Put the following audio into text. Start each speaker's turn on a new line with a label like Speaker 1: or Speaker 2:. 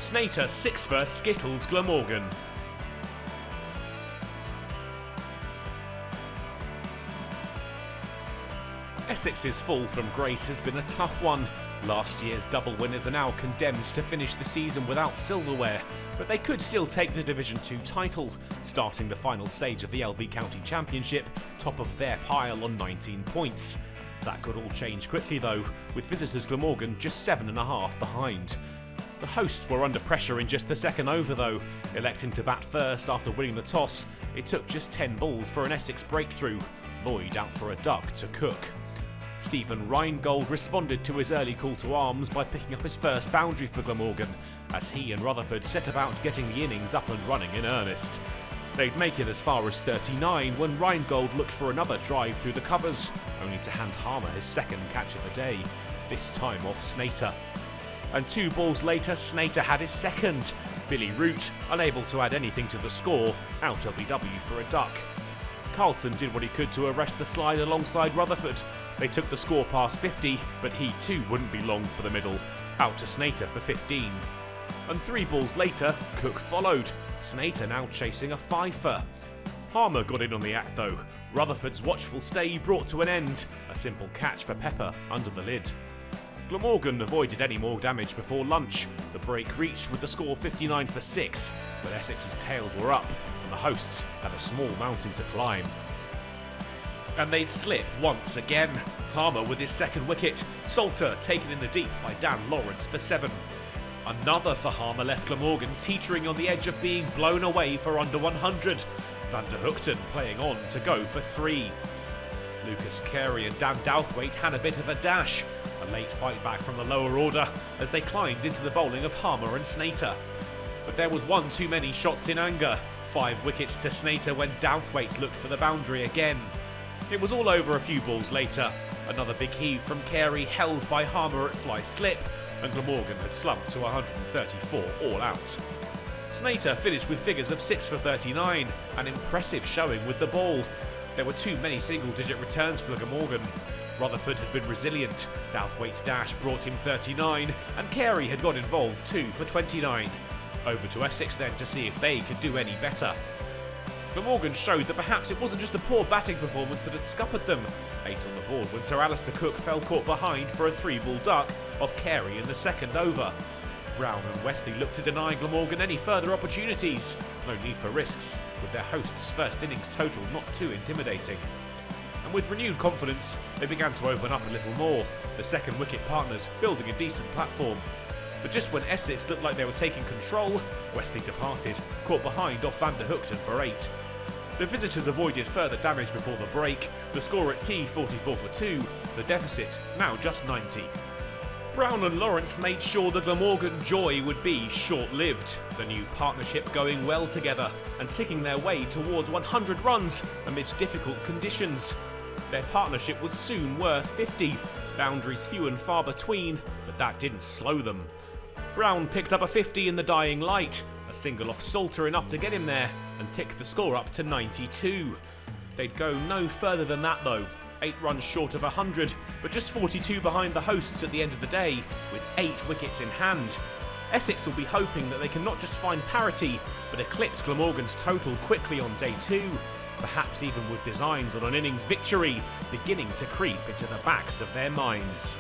Speaker 1: Snater 6 for skittles Glamorgan. Essex's fall from grace has been a tough one. Last year's double winners are now condemned to finish the season without silverware, but they could still take the Division 2 title, starting the final stage of the LV County Championship, top of their pile on 19 points. That could all change quickly though, with visitors Glamorgan just 7.5 behind. The hosts were under pressure in just the second over though, electing to bat first after winning the toss. It took just 10 balls for an Essex breakthrough, Lloyd out for a duck to Cook. Stephen Reingold responded to his early call to arms by picking up his first boundary for Glamorgan, as he and Rutherford set about getting the innings up and running in earnest. They'd make it as far as 39 when Reingold looked for another drive through the covers, only to hand Harmer his second catch of the day, this time off Snater. And 2 balls later, Snater had his second. Billy Root, unable to add anything to the score, out LBW for a duck. Carlson did what he could to arrest the slide alongside Rutherford. They took the score past 50, but he too wouldn't be long for the middle, out to Snater for 15. And 3 balls later, Cook followed, Snater now chasing a 5-fer. Harmer got in on the act though. Rutherford's watchful stay brought to an end, a simple catch for Pepper under the lid. Glamorgan avoided any more damage before lunch. The break reached with the score 59 for 6, but Essex's tails were up, and the hosts had a small mountain to climb. And they'd slip once again. Harmer with his second wicket, Salter taken in the deep by Dan Lawrence for 7. Another for Harmer left Glamorgan teetering on the edge of being blown away for under 100. Van der Hookton playing on to go for 3. Lukas, Carey and Dan Douthwaite had a bit of a dash. A late fight back from the lower order as they climbed into the bowling of Harmer and Snater. But there was one too many shots in anger. 5 wickets to Snater when Douthwaite looked for the boundary again. It was all over a few balls later. Another big heave from Carey held by Harmer at fly slip, and Glamorgan had slumped to 134 all out. Snater finished with figures of 6 for 39, an impressive showing with the ball. There were too many single-digit returns for Glamorgan. Rutherford had been resilient, Douthwaite's dash brought him 39, and Carey had got involved too for 29. Over to Essex then to see if they could do any better. Glamorgan showed that perhaps it wasn't just a poor batting performance that had scuppered them. 8 on the board when Sir Alistair Cook fell caught behind for a 3-ball duck off Carey in the second over. Brown and Wesley looked to deny Glamorgan any further opportunities. No need for risks, with their hosts' first innings total not too intimidating. And with renewed confidence, they began to open up a little more, the second wicket partners building a decent platform. But just when Essex looked like they were taking control, Wesley departed, caught behind off Van der Hookton for 8. The visitors avoided further damage before the break, the score at tea 44 for 2, the deficit now just 90. Brown and Lawrence made sure the Glamorgan joy would be short-lived, the new partnership going well together and ticking their way towards 100 runs amidst difficult conditions. Their partnership was soon worth 50, boundaries few and far between, but that didn't slow them. Brown picked up a 50 in the dying light, a single off Salter enough to get him there, and tick the score up to 92. They'd go no further than that though, 8 runs short of 100, but just 42 behind the hosts at the end of the day, with 8 wickets in hand. Essex will be hoping that they can not just find parity, but eclipse Glamorgan's total quickly on day 2, perhaps even with designs on an innings victory beginning to creep into the backs of their minds.